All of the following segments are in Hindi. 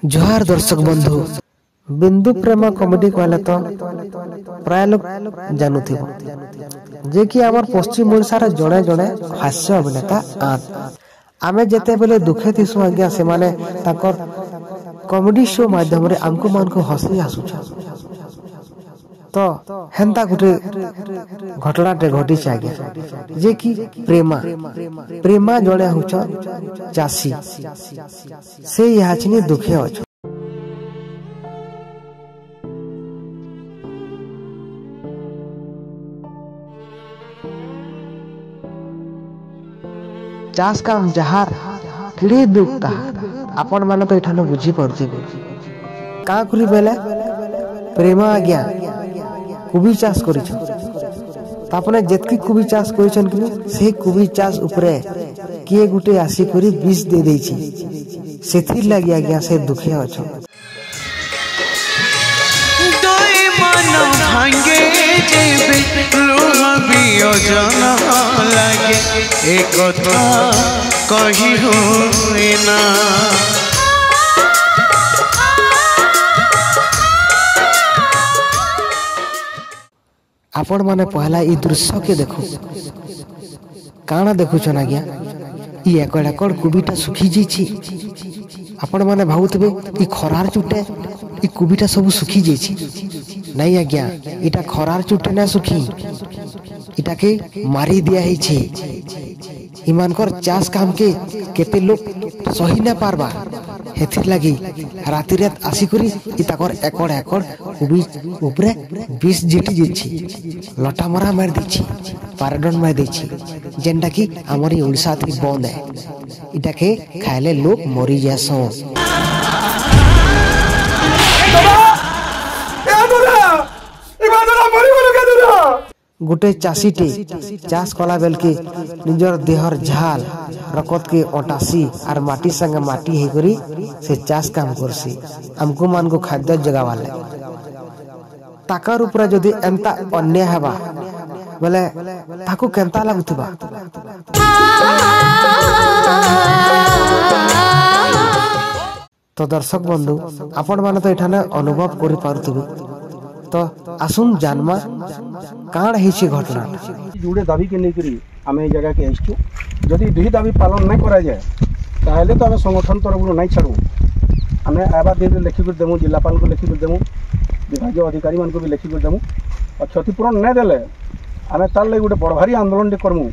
जोहार दर्शक बंधु बिंदु प्रेम कॉमेडी कहले तो प्राय लोग जानू जे कि आमर पश्चिम ओडिशार जड़े जड़े हास्य अभिनेता आमे जेते बेले दुखे थिसु आज्ञा से माने ताकर कॉमेडी शो माध्यम रे आमको मान को हसी आसु तो हेंता गुटे घटना टे घटी आज्ञा जे कि प्रेमा जड़े हुच चासी से याचनी दुखे अछ चाष काम जहार किड़े दुखता आपण माने तो एठाने बुझी पड़थिबे का करी बेले प्रेमा आज्ञा कुबी चाष करिछ तापने जेतकी कुबी चाष करिछन कि से कुबी चाष उपरे किए गुटे आसी करी विष दे देछि सेथिर लागि आज्ञा से दुखे अछ दोई मन भांगे जेबे लोहबी ओजना लागे एक कथा कही होए ना आपण माने पहला ई दृश्य के देखो काना देखुछन आज्ञा ई एकड़ एकड़ कुबीटा सुखी जेछि आपण माने भाउतबे ई खरार चुटे ई कुबीटा सब सुखी जेछि नहीं आज्ञा इटा खरार चुटे ना सुखी इटा के मारी दिया है छे इमानकर चाष काम के केते लोग सही ना पारबा हेथिर लगी राति रात आसी करी इताकर एकड़ एकड़ कुबी ऊपरे विष जेटी जेछि लटा मरा मार देछि पारडन मार देछि जेंडा की हमरी ओडिसा थी बंद है इटा के खाइले लोग मरी जासो गोटे चाषीटे चाष कला बेल के निजर देहर झाल रकत के ओटासी और माटी संग माटी हे करी से चाष काम करसी हमको मान को खाद्य जगावाले ताकर ऊपर जदी एंता अन्याय हेबा बोले ताको केंता लागुथिबा तो दर्शक बंधु आपण माने तो एठाने अनुभव करि पारुथिबे तो आसुन जानमा काण हेछि घटना जुड़े दाबी के नहीं करी आमे जगह के आइछु जदि दुही दाबी पालन नहीं करा जाए ताहले तो आमे संगठन तरफ नहीं छाड़ू आमे आबा दिन लिखि कर देमु जिलापाल को लिखि कर देमु विभागीय अधिकारी मान को भी लिखि कर देमु और क्षतिपूरण नहीं देले आमे तार ले गोटे बड़ भारी आंदोलन करमु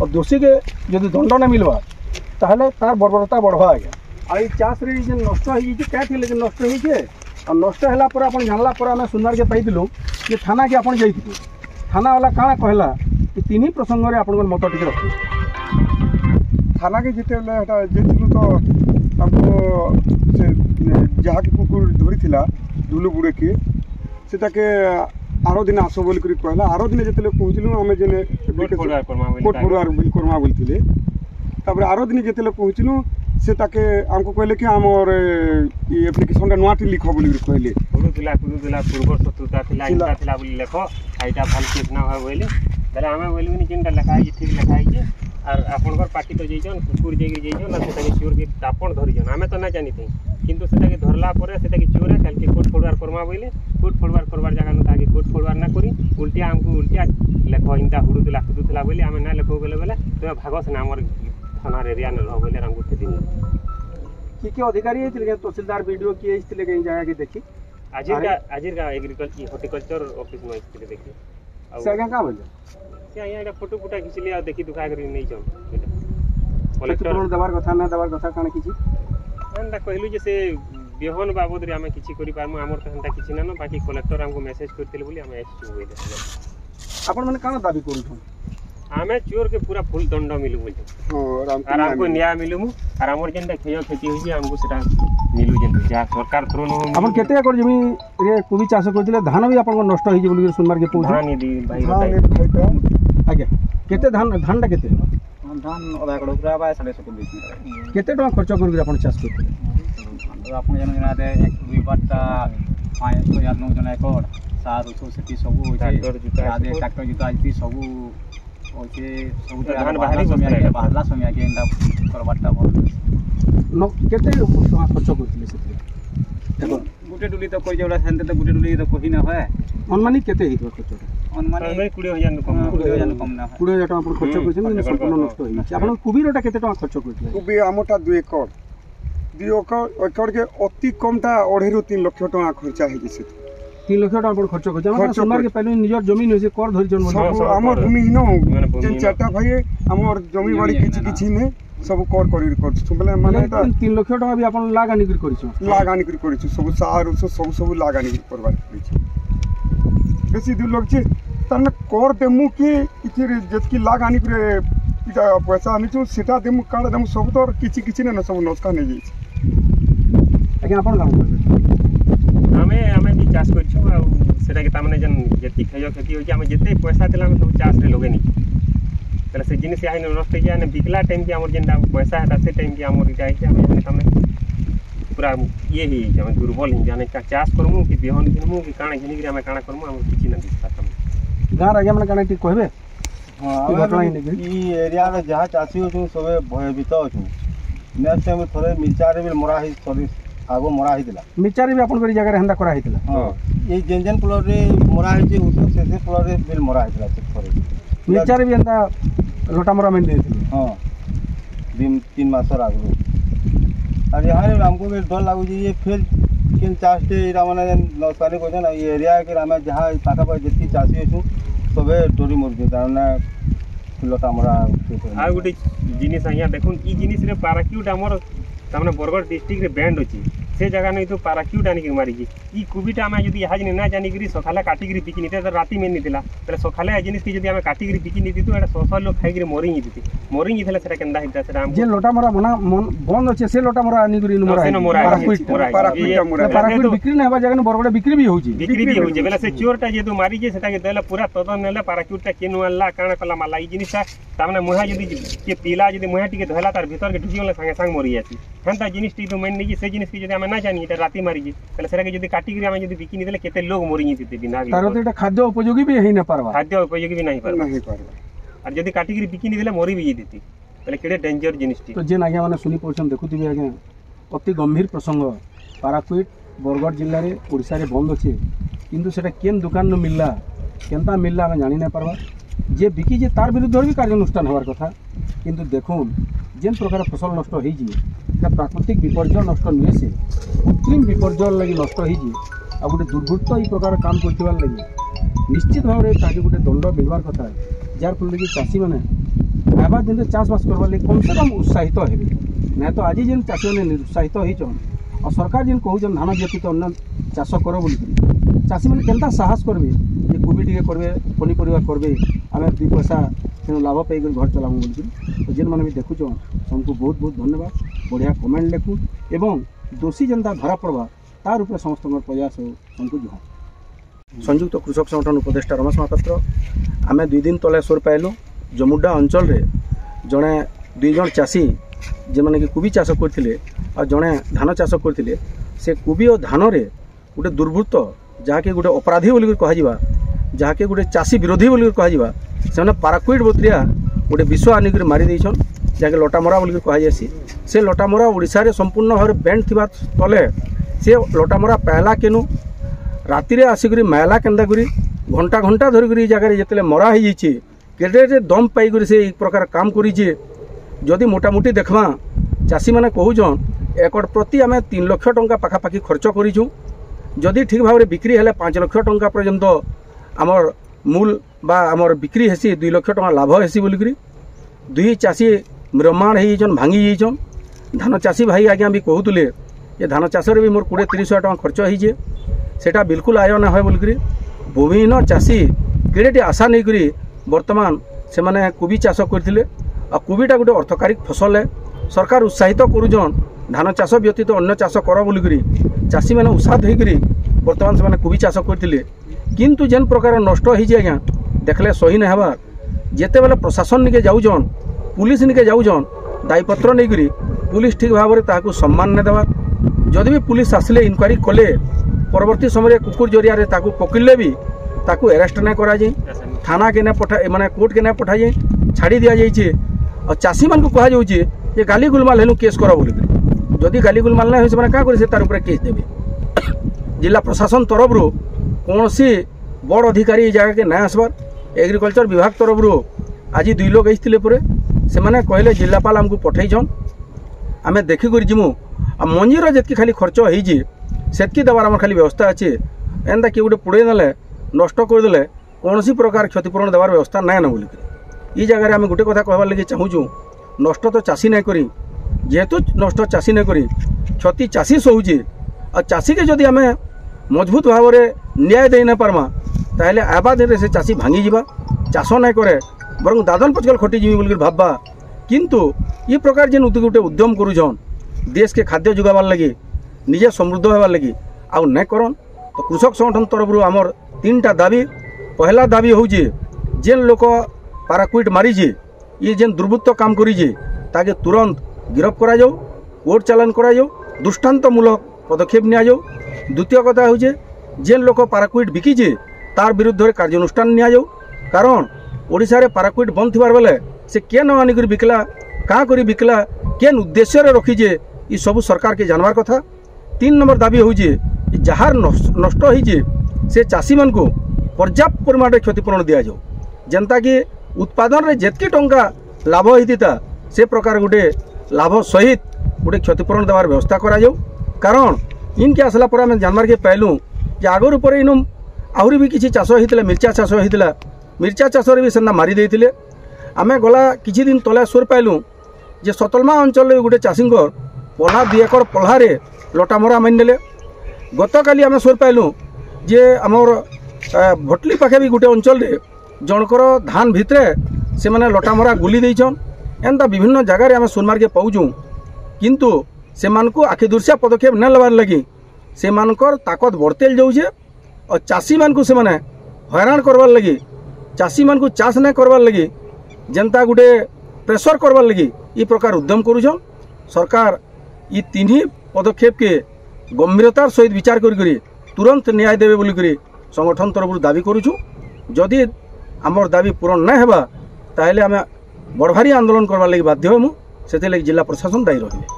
और दोषी के जदि दंड नहीं मिलवा ताहले तार बर्बरता बढ़वा आगे आ ई चाष रे जे नष्ट होई जे क्या थिले जे नष्ट होई जे और नष्ट होला पर अपन जानला पर आमे सुनार के पाइदिलु कि थाना के अपन जाइथिलु थाना वाला काना कहला कि तीन प्रसंग रे अपन मत टिके रखु थाना के जिते हटा जेतिलु तो हमको से जहा के कुकुर धरि थिला दुलु बुड़े के सेटा के आरो दिन आसो बोल करी कहला आरो दिन जेतले पहुंचलु हमें जेने कोट फोड़वार बिल करवा बोलथिले तब आरो दिन जेतले पहुंचलु से ताके हमको कहले कि हमर ई एप्लीकेशन नोटी लिखो बोली कहले कुदुला पूर्व शत्रुता थिला इटा थिला बोली लेखो आइटा भल केस ना होय बोली तले हमें बोली नि किनटा लिखाई ठीक लिखाई जे और आपनकर पार्टी तो जइजन कुकुर जेगी जइजन ना सेटा के चोर के तापण धरिजन हमें तो ना जानि थी किंतु सेटा के धरला परे सेटा के चोर है कल के कोट फोड़वार करवा बोले कोट फोड़वार करवार जगह न ताके कोट फोड़वार ना करी उल्टिया हमको उल्टिया लेखो इनटा हुडुला कुदुला बोली हमें ना लेखो बोले तो भागस ना हमर थाना एरिया न रहो बोले हमको दिन की अधिकारी है तिले तहसीलदार वीडियो की है तिले कहीं जाके देखी आजिर का एग्रीकल्चर हॉर्टिकल्चर ऑफिस में तिले देखी से का बोले से यहाँ फोटो फुटा खिंच लिया देखी दुका कर नहीं जाओ कलेक्टर दबार कथा ना दबार कथा काना किछि एंदा कहलु जे से बिहन बाबद रे हमें किछि करि पारमु हमर त हंता किछि ना बाकी कलेक्टर हमको मैसेज करतिले बोली हमें एसचू होइले अपन माने काना दाबी करू हमें चोर के पूरा फुल दंड मिलू बोलते और हमको न्याय मिलू और हमर जेंटा क्षय क्षति होई हमको सेटा मिलू जेंटा जा सरकार थ्रू नो अपन केते एकड़ जमी रे कोबी चाष करथिले धान भी अपन नष्ट होई जे बोली सुनमार के पूछ धान दी भाई बताई आगे केते धानटा केते धान आधा एकड़ पूरा बा 750 केते टका खर्च कर अपन चाष करथिले अपन जन जना दे 1 2 बाटा 5000 9 जन एकड़ सार उठो सेती सब होई ट्रैक्टर जुता आइती सब ओके सब धान बाहरला समय के एंदा करबाटा बोल न केते खर्च करथिले सेते गुटे डुली तो कोई जोड़ा सेंते तो गुटे डुली तो कोही ना होए अनुमानिक केते हेइतो खर्चटा अनुमान 20,000 नु कम 20,000 कम ना 20,000 टाका खर्च करछन কিন্তু সম্পূর্ণ নষ্ট হই যাচ্ছে আপন কুবিরটা কেতে টাকা খরচ করছিলেন কুবি আমটা 2 একর 2 একর के অতি কমটা 2.5 ରୁ 3 লক্ষ টাকা খরচা হই গেছে 3 লক্ষ টাকা আপন খরচ করছেন আমরা সরকার के पहले निजर जमीन होइसे कर धरिजन আমার ভূমি হিনো যে চারটা ভাই আমার জমি বাড়ি কিছু কিছু নে सब कर करछु बोले माने 3 लाख टका भी अपन लागानी कर करिछु लागानी कर करिछु सब सार सब लागानी करबार करिछु बेसी दू लोग छे तने कर देमु कि इथिर जतकी लागानी करे इटा पैसा आनिछु सेटा देमु काड देमु सब तो किछि किछि ने सब नस्का नै जाई आगे अपन काम करबे हमें भी चाष करछु आ सेटा के तामने जन जति खयो खेती होय हमें जते पैसा देला हम सब चाष रे लोगे नी तले से जिनिस आइ नष्ट किया ने बिकला टाइम के हमर जेंदा पैसा है से टाइम के हमर इटा है हमें सामने पूरा ये ही हम दुर्बल ही जाने का चाष करमु कि बिहन किनमु कि काना घिनी रे हम काना करमु हम किछि न दिसता हम गार आगे हमने काना ठीक कहबे हां घटना ही नहीं ई एरिया रे जहा चासी हो सबे भयभीत अछु नेक्स्ट टाइम थोड़े मिचारे भी मरा ही सॉरी आगो मरा ही दिला मिचारे भी अपन जगह रे हंदा करा ही दिला हां ये जेन पुलर रे मरा ही जे उस से पुलर रे बिल मरा ही दिला थोड़े मिचारे भी हंदा लोटा मरा में दे दिले हां 3 मास आगो और यहाँ हमको भी डर लागू ये फिर किन चाषटे इरा माने नौसानी को ना ये एरिया के हमें जहाँ पाखा पर जितनी चाषी अच्छु सबे डोरी मुर्गी कारण लता मरा आ गुटे जिनिस यहाँ देखुन ई जिनिस रे पाराक्यूट हमर तामने बरगढ़ डिस्ट्रिक्ट रे बैंड अछि से जगह नहीं तो पाराक्यूट आनी के मारी ई कुबिटा हमें यदि आज ना जानी करी सखाला काटिगिरी पिकिनी ते राती में नहीं दिला तले सखाला ए जिनिस की यदि हमें काटिगिरी पिकिनी दितु एटा 100 लोग खाइगिरी मोरिंग दिति मोरिंग दिले सेटा केंदा हिता सेटा हम जे लोटा मरा बना बंद अछि से लोटा मरा आनी करी मरा पाराक्यूट बिक्री न हेबा जगह बरगढ़ बिक्री भी होची बेला से चोरटा जे तो मारी जे सेटा के देला पूरा तदन नेला पाराक्यूटटा केनु अल्ला काना कला माला ई जिनिसटा तामने मुहा यदि के पीला यदि मुहा टिके धला तार भीतर के ढुकी वाला संगे संग मरि जाती हंता जिनिस टी तो मन नहीं से जिनिस की यदि हमें ना जानी राती मारी तले सेरा के यदि काटिगिरी हमें यदि बिकिनी देले केते लोग मोरि दिते बिना तारो तो खाद्य उपयोगी भी हेई न पारबा खाद्य उपयोगी भी नहीं पारबा और यदि काटिगिरी बिकिनी देले मोरि भी दिते तले केते डेंजर जिनिस टी तो जे आगे माने सुनी पछन देखुथिबे आगे अति गंभीर प्रसंग पाराक्यूट बरगढ़ जिल्ला रे ओडिसा रे बंद अछि किंतु सेटा केन दुकान न मिलला केनता मिलला हम जानि न पारबा जे बिकी जे तार विरुद्ध भी कार्यानुष्ठान होवार कथा किंतु देखुन जेन प्रकार फसल नष्ट होई जी प्राकृतिक विपर्यय नष्ट नुहे से कृत्रिम विपर्यय लगी नष्ट होई जी आ गोटे दुर्वृत्त ई प्रकार काम करथिबार लगी निश्चित भाव रे ताके गोटे दंड मिलवार कथा जार फल लगी चासी माने आबा दिन चाष बास करबार लगी कम से कम उत्साहित हेबे ना तो आज जेन चासी माने निरुत्साहित होई छन और सरकार जेन कहउछन धान व्यतीत अन्य चाष करो बोली चासी माने केनता साहस करबे जे कोबी टिके करबे पनीपरिया करबे आमे 2 पैसा तेणु लाभ पाई घर चलाऊँ बोल तो जेन मैंने भी देखुच सबको बहुत बहुत धन्यवाद बढ़िया कमेंट लिखु एवं दोषी जनता धरा पड़वा तार उपरे समस्त प्रयास हमको जुहा संयुक्त कृषक संगठन उपदेष्टा रमेश महापात्र आम 2 दिन तले सोर पाइलु जमुडा अंचल रे जड़े 2 जन चाषी जे माने कि कोबी चाष करथिले और जड़े धान चाष करथिले से कोबी और धान रे गोटे दुर्वृत्त जहाँकि गोटे अपराधी बोली कह जहाँकि गोटे चाषी विरोधी बोली कह से पाराक्यूट बोत्रिया गोटे विष आनिक मारी देछन जहाँकि लटामरा बोली कह से लटामरा ओडिशा रे संपूर्ण भाव बैंड थिबा तले से लटामरा पहला केनु राति रे आसिक मैला केन्दा करी घंटा घंटा धरिक जगह जिते मरा हो केटे दम पाई से एक प्रकार काम करी जदि मोटामोटी देखमा चाषी मैंने कहून एकड़ प्रति आम 3 लाख टंका पाखापाखि खर्च करूँ जदि ठीक भाव में बिक्री है 5 लाख टंका पर्यंत आमर मूल बा आमर बिक्री हेसी 2 लाख टंका लाभ हेसी बोलिकी 2 चाषी म्रमाण हो भांगी जाइछन धान चाषी भाई आज्ञा भी कहूले ये धान चाष भी मोर 20-30 हजार टंका खर्च होइछे सेटा बिल्कुल आय ना है बोलिकी भूमिहीन चाषी केड़े आशा नहीं करी वर्तमान से माने कोबी चाष करथिले आ कोबीटा गोटे अर्थकारिक फसल है सरकार उत्साहित करुछन धान चाष व्यतीत अन्य चाष कर बोलिकी चाषी मैंने उत्साहित होकर बर्तमान से कोबी चाष करथिले किंतु जेन प्रकार नष्ट होइछे आज्ञा देखले सही नहीं हबार जेते बेले प्रशासन निके जाउछन पुलिस निके जाउछन दायीपत्र नहीं करी पुलिस ठीक भाव में ताकू सम्मान नहीं देवा जदि भी पुलिस आसिले इनक्वारी कले परवर्ती समय कुकुर जरिया ताकू पकड़ले भी ताकू अरेस्ट नहीं करा जाए थाना के पठा माने कोर्ट के नहीं पठा जाए छाड़ी दिया जाइए और चाषी मान को कहा गाली गुलमाल हेनु केस कर बोलिक जदि गाली गुलमाल ना हो क्या कर तार केस देवे जिला प्रशासन तरफ कौन सी बड़ अधिकारी ये जगह के ना आसबार एग्रीकल्चर विभाग तरफ आज 2 लोग आते पूरे से मैंने कहले जिलापाल आमको पठेछन आम देखिक जीमु आ मंजीर जितकी खाली खर्च होती से देवार आम खाली व्यवस्था अच्छे एंता किए गोटे पुड़े देले नष्ट करदे कौन सी प्रकार क्षतिपूरण देवार व्यवस्था ना ना बोलिक ये जगह आम गोटे कथा कहबार लगे चाहूँ नष्ट तो चाषी नहीं करी जेहेतु नष्ट चाषी नहीं करी क्षति चाषी सहूचे और चाषी के जदि आम मजबूत भाव में न्याय दे ना पार्मा ताहले आबा दिन से चाषी भांगी जावा चाष ना करे बरं दादन पचकल खटी जीवी बोल भाबा किंतु ये प्रकार जेन गोटे उद्यम करुछन देश के खाद्य जुगाबार लगे निजे समृद्ध होबार लगे आउ नहीं करन तो कृषक संगठन तरफ आमर 3टा दाबी पहला दाबी हूँ जेन लोक पाराक्विट मारीजे ये जेन दुर्वृत्त काम करीजे ताके तुरंत गिरफ्त करा जाओ कोर्ट चालान करा जाओ दृष्टान्तमूलक पदक्षेप निया जाओ द्वितीय कथा हूँ जेन लोक पाराक्विट बिकीजे तार विरुद्ध में कार्यानुष्ठान निया जाओ कारण ओडिशा रे पाराक्विट बंद थिबार बेले से के न आनिक बिकला क्या करी बिकला केन उद्देश्य रखीजे ये सब सरकार के जानवर कथा 3 नंबर दाबी हूँ जार नष्ट होइजे से चाषी मान को पर्याप्त परिमाण में क्षतिपूरण दि जाओ जनता कि उत्पादन रे जेतकी टंका लाभ होता से प्रकार गोटे लाभ सहित गोटे क्षतिपूरण देवार व्यवस्था करा जाओ कारण इनके आसला पर आम जानवर के पाइलु जे आगर पर इन आहरी भी किसी चाष होता मिर्चा चाष होता मिर्चा चाष भी सेना मारी देते आम गला किछि दिन तले सुर पाइलु जे सतलमा अंचल गोटे चाषी पल्हा 2 एकड़ पल्हारे लटामरा मारिने गतकाली आम सुर पाइलु जे आमर भटली पाखे भी गोटे अंचल जनकर धान भितरे से माने लटामरा गुली देछन एंता विभिन्न जगार आम सुनमार के पाऊँ किंतु से मानकु आखि दुर्सिया पदक्षेप न लेवार लगी से मानकर ताकत बढ़ते जाऊे और चाषी मानकु से माने हैरान करवार लगी चाषी मानकु चाष नहीं करवार लगी जनता गोटे प्रेसर करवार लगी ये प्रकार उद्यम करुछन सरकार ये 3 पदक्षेप के गंभीरतार सहित विचार करी तुरंत न्याय देवे बोलिक संगठन तरफ दाबी करुछु जदि आमर दाबी पूरण ना हेबा ताहले आमे बड़ भारी आंदोलन करवार लगी बाध्य होमु से जिला प्रशासन दायी रहिबे।